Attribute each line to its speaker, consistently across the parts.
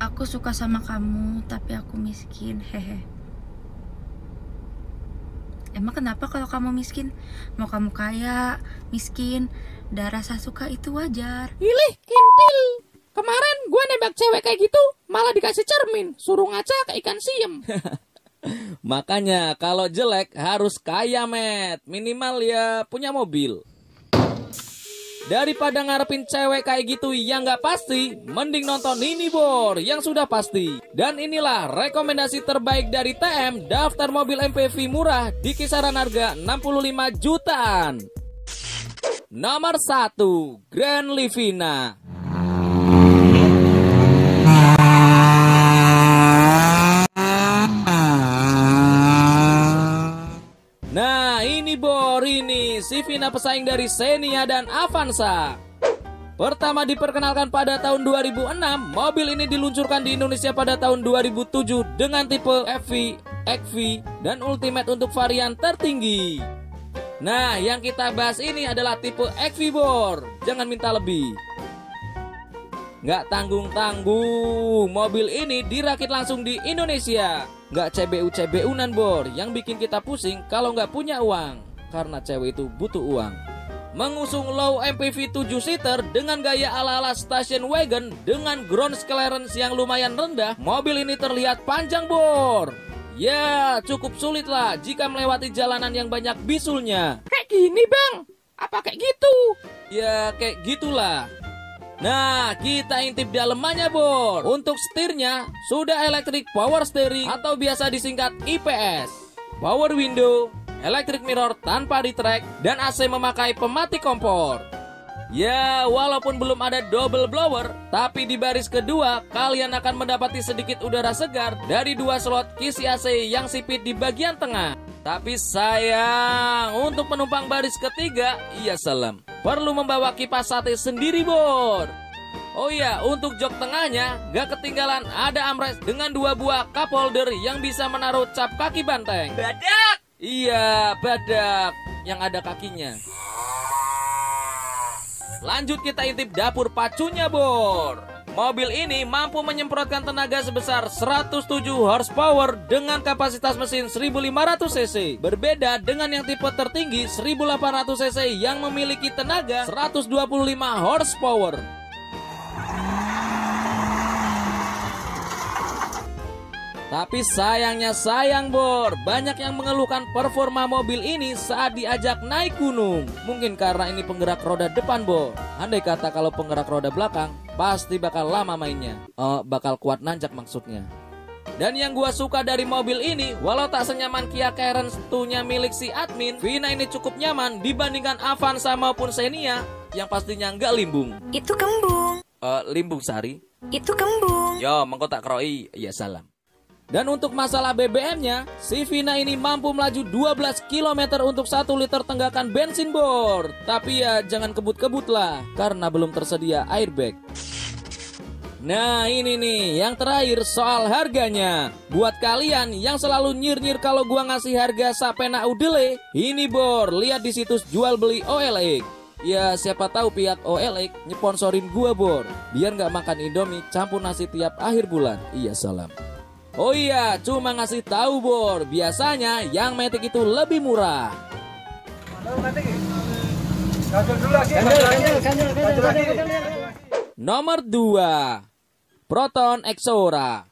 Speaker 1: Aku suka sama kamu, tapi aku miskin. Hehe. Emang kenapa kalau kamu miskin? Mau kamu kaya, miskin, udah rasa suka itu wajar.
Speaker 2: Ilih, kintil. Kemarin gue nembak cewek kayak gitu, malah dikasih cermin, suruh ngaca ke ikan siem.
Speaker 3: Makanya kalau jelek harus kaya, Met. Minimal ya punya mobil. Daripada ngarepin cewek kayak gitu yang gak pasti, mending nonton ini Bor, yang sudah pasti. Dan inilah rekomendasi terbaik dari TM, daftar mobil MPV murah di kisaran harga 65 jutaan. Nomor 1, Grand Livina. Nah ini Bor, ini si Vina pesaing dari Xenia dan Avanza. Pertama diperkenalkan pada tahun 2006, mobil ini diluncurkan di Indonesia pada tahun 2007 dengan tipe FV, XV, dan Ultimate untuk varian tertinggi. Nah yang kita bahas ini adalah tipe XV Bor, jangan minta lebih. Nggak tanggung-tanggung, mobil ini dirakit langsung di Indonesia. Nggak CBU-CBU-nan Bor, yang bikin kita pusing kalau nggak punya uang. Karena cewek itu butuh uang. Mengusung low MPV 7-seater dengan gaya ala-ala station wagon dengan ground clearance yang lumayan rendah, mobil ini terlihat panjang Bor. Ya, cukup sulit lah jika melewati jalanan yang banyak bisulnya.
Speaker 2: Kayak gini bang, apa kayak gitu?
Speaker 3: Ya, kayak gitulah. Nah, kita intip dalemannya Bor. Untuk setirnya sudah electric power steering atau biasa disingkat IPS, power window, electric mirror tanpa retract, dan AC memakai pemati kompor. Ya, walaupun belum ada double blower, tapi di baris kedua kalian akan mendapati sedikit udara segar dari dua slot kisi AC yang sipit di bagian tengah. Tapi sayang, untuk penumpang baris ketiga, iya salam, perlu membawa kipas sate sendiri Bor. Oh iya, untuk jok tengahnya gak ketinggalan ada armrest dengan dua buah cup holder yang bisa menaruh cap kaki banteng.
Speaker 2: Badak!
Speaker 3: Iya, badak yang ada kakinya. Lanjut kita intip dapur pacunya Bor. Mobil ini mampu menyemprotkan tenaga sebesar 107 horsepower dengan kapasitas mesin 1500 cc. Berbeda dengan yang tipe tertinggi 1800 cc yang memiliki tenaga 125 horsepower. Tapi sayangnya sayang Bor, banyak yang mengeluhkan performa mobil ini saat diajak naik gunung. Mungkin karena ini penggerak roda depan Bor. Andai kata kalau penggerak roda belakang, pasti bakal lama mainnya. Bakal kuat nanjak maksudnya. Dan yang gua suka dari mobil ini, walau tak senyaman Kia Carens nya milik si admin, Vina ini cukup nyaman dibandingkan Avanza maupun Xenia yang pastinya nggak limbung.
Speaker 1: Itu kembung.
Speaker 3: Limbung Sari.
Speaker 1: Itu kembung.
Speaker 3: Yo, mengko tak kroi, ya salam. Dan untuk masalah BBM-nya, si Vina ini mampu melaju 12 km untuk 1 liter tenggakan bensin Bor. Tapi ya jangan kebut-kebut lah, karena belum tersedia airbag. Nah ini nih, yang terakhir soal harganya. Buat kalian yang selalu nyir-nyir kalau gua ngasih harga sapena udele, ini Bor, lihat di situs jual beli OLX. Ya siapa tahu pihak OLX nyeponsorin gua Bor, biar nggak makan Indomie campur nasi tiap akhir bulan. Iya salam. Oh iya, cuma ngasih tahu Bor, biasanya yang Matic itu lebih murah. Nomor 2, Proton Exora.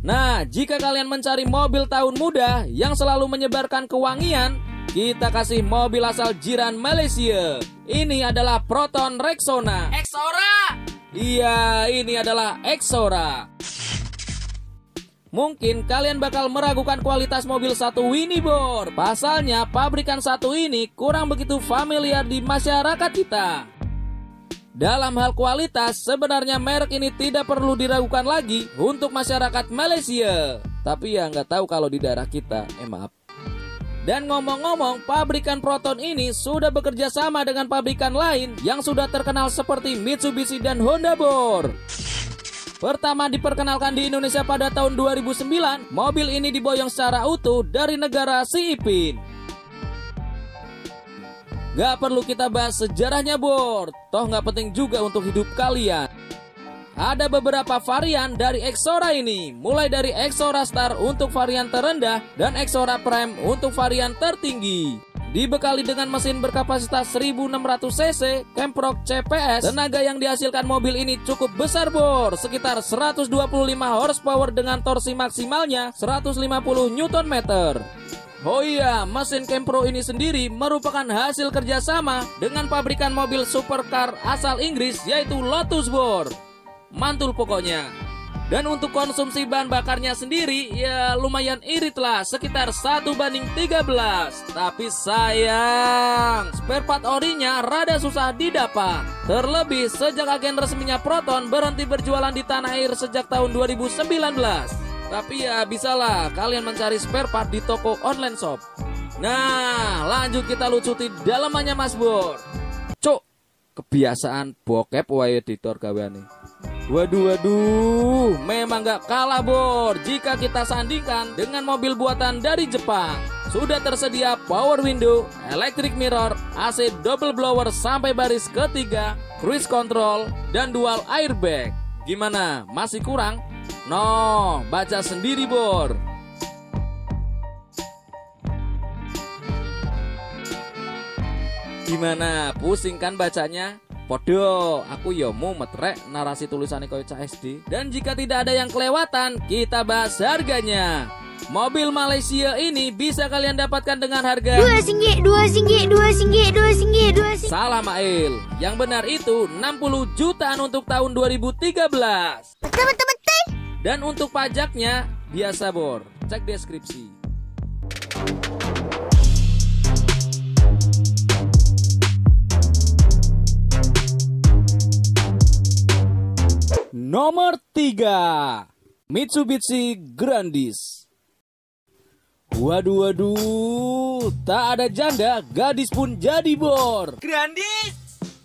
Speaker 3: Nah, jika kalian mencari mobil tahun muda yang selalu menyebarkan kewangian, kita kasih mobil asal jiran Malaysia. Ini adalah Proton Rexona.
Speaker 2: Exora!
Speaker 3: Iya, ini adalah Exora. Mungkin kalian bakal meragukan kualitas mobil satu ini Bor. Pasalnya pabrikan satu ini kurang begitu familiar di masyarakat kita. Dalam hal kualitas, sebenarnya merek ini tidak perlu diragukan lagi untuk masyarakat Malaysia. Tapi ya nggak tahu kalau di daerah kita, maaf. Dan ngomong-ngomong, pabrikan Proton ini sudah bekerja sama dengan pabrikan lain yang sudah terkenal seperti Mitsubishi dan Honda Bor. Pertama diperkenalkan di Indonesia pada tahun 2009, mobil ini diboyong secara utuh dari negara si Ipin. Gak perlu kita bahas sejarahnya Bor, toh gak penting juga untuk hidup kalian. ada beberapa varian dari Exora ini, mulai dari Exora Star untuk varian terendah dan Exora Prime untuk varian tertinggi. Dibekali dengan mesin berkapasitas 1600 cc, Camproc CPS, tenaga yang dihasilkan mobil ini cukup besar bor, sekitar 125 horsepower dengan torsi maksimalnya 150 Nm. Oh iya, mesin Campro ini sendiri merupakan hasil kerjasama dengan pabrikan mobil supercar asal Inggris yaitu Lotus bor. Mantul pokoknya. Dan untuk konsumsi bahan bakarnya sendiri ya lumayan irit lah, sekitar 1:13. Tapi sayang, spare part orinya rada susah didapat. Terlebih sejak agen resminya Proton berhenti berjualan di tanah air sejak tahun 2019. Tapi ya bisalah kalian mencari spare part di toko online shop. Nah, lanjut kita lucuti dalamannya Mas Bor. Cuk, kebiasaan bokep wae editor gaweane. Waduh, memang gak kalah bor jika kita sandingkan dengan mobil buatan dari Jepang. Sudah tersedia power window, electric mirror, AC double blower sampai baris ketiga, cruise control, dan dual airbag. Gimana, masih kurang? No, baca sendiri bor. Gimana, pusing kan bacanya? Podo, aku ya mau metrek narasi tulisannya koyo cah SD. Dan jika tidak ada yang kelewatan, kita bahas harganya. Mobil Malaysia ini bisa kalian dapatkan dengan harga
Speaker 4: RM2, RM2.
Speaker 3: Salah Mail. Yang benar itu 60 jutaan untuk tahun 2013.
Speaker 4: Betul.
Speaker 3: Dan untuk pajaknya biasa bor, cek deskripsi. Nomor 3, Mitsubishi Grandis. Waduh, tak ada janda, gadis pun jadi bor.
Speaker 5: Grandis?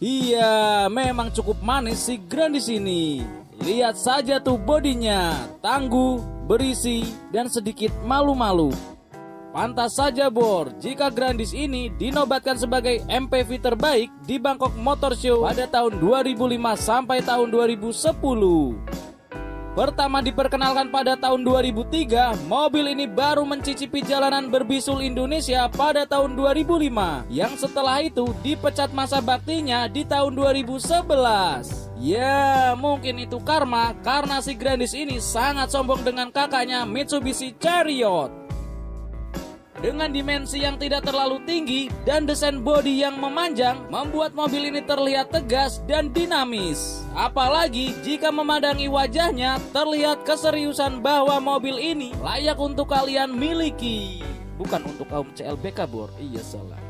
Speaker 3: Iya, memang cukup manis si Grandis ini. Lihat saja tuh bodinya, tangguh, berisi, dan sedikit malu-malu. Pantas saja bor jika Grandis ini dinobatkan sebagai MPV terbaik di Bangkok Motor Show pada tahun 2005 sampai tahun 2010. Pertama diperkenalkan pada tahun 2003, mobil ini baru mencicipi jalanan berbisul Indonesia pada tahun 2005. Yang setelah itu dipecat masa baktinya di tahun 2011. Ya, mungkin itu karma karena si Grandis ini sangat sombong dengan kakaknya Mitsubishi Chariot. Dengan dimensi yang tidak terlalu tinggi dan desain bodi yang memanjang, membuat mobil ini terlihat tegas dan dinamis. Apalagi jika memandangi wajahnya, terlihat keseriusan bahwa mobil ini layak untuk kalian miliki. Bukan untuk kaum CLBK bor, iya salah.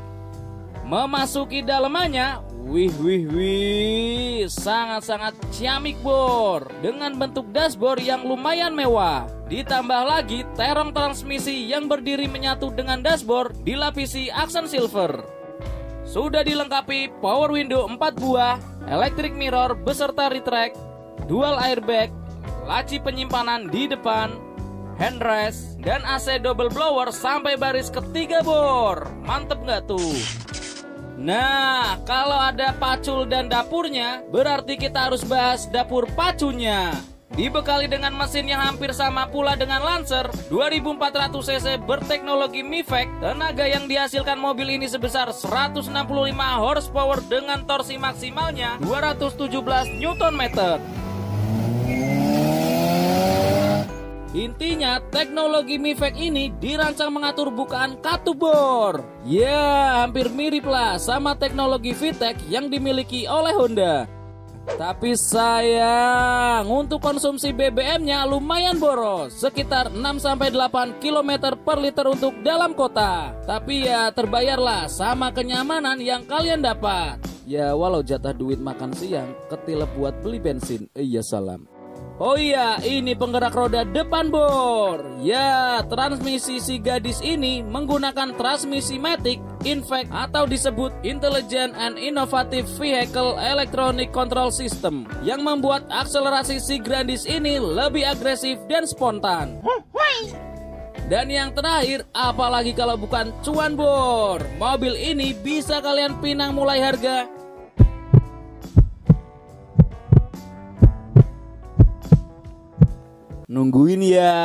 Speaker 3: Memasuki dalamannya, wih, sangat-sangat ciamik bor. Dengan bentuk dashboard yang lumayan mewah. Ditambah lagi terong transmisi yang berdiri menyatu dengan dashboard dilapisi aksen silver. Sudah dilengkapi power window 4 buah, electric mirror beserta retract, dual airbag, laci penyimpanan di depan, handrest, dan AC double blower sampai baris ketiga bor. Mantep gak tuh? Nah, kalau ada pacul dan dapurnya, berarti kita harus bahas dapur pacunya. Dibekali dengan mesin yang hampir sama pula dengan Lancer 2400 cc berteknologi MIVEC, tenaga yang dihasilkan mobil ini sebesar 165 horsepower dengan torsi maksimalnya 217 Nm. Intinya teknologi MIVEC ini dirancang mengatur bukaan katup bor. Ya, hampir mirip lah sama teknologi VTEC yang dimiliki oleh Honda. Tapi sayang, untuk konsumsi BBM-nya lumayan boros, sekitar 6-8 km per liter untuk dalam kota. Tapi ya terbayarlah sama kenyamanan yang kalian dapat. Ya walau jatah duit makan siang, ketilep buat beli bensin, iya salam. Oh iya, ini penggerak roda depan bor. Ya, transmisi si gadis ini menggunakan transmisi matic INVEC atau disebut Intelligent and Innovative Vehicle Electronic Control System, yang membuat akselerasi si Grandis ini lebih agresif dan spontan. Dan yang terakhir, apalagi kalau bukan cuan bor, mobil ini bisa kalian pinang mulai harga Nungguin ya.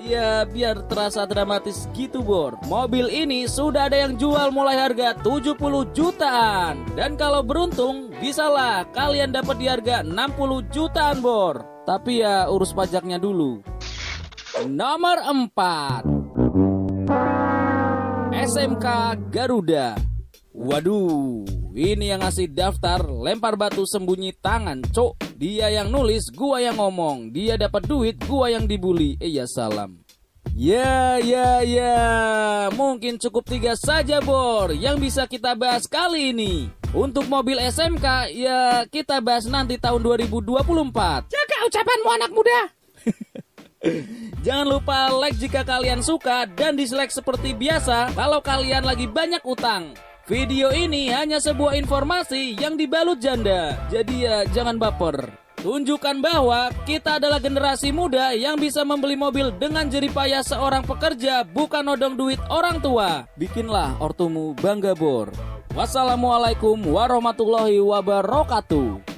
Speaker 3: Ya biar terasa dramatis gitu Bor. Mobil ini sudah ada yang jual mulai harga 70 jutaan. Dan kalau beruntung bisalah kalian dapat di harga 60 jutaan Bor. Tapi ya urus pajaknya dulu. Nomor 4, SMK Garuda. Waduh, ini yang ngasih daftar lempar batu sembunyi tangan, cok. Dia yang nulis, gua yang ngomong. Dia dapat duit, gua yang dibully. Ya salam. Ya, mungkin cukup 3 saja Bor yang bisa kita bahas kali ini. Untuk mobil SMK, ya kita bahas nanti tahun 2024.
Speaker 2: Jaga ucapanmu anak muda.
Speaker 3: Jangan lupa like jika kalian suka dan dislike seperti biasa kalau kalian lagi banyak utang. Video ini hanya sebuah informasi yang dibalut janda. Jadi ya jangan baper. Tunjukkan bahwa kita adalah generasi muda yang bisa membeli mobil dengan jerih payah seorang pekerja, bukan nodong duit orang tua. Bikinlah ortumu bangga Bor. Wassalamualaikum warahmatullahi wabarakatuh.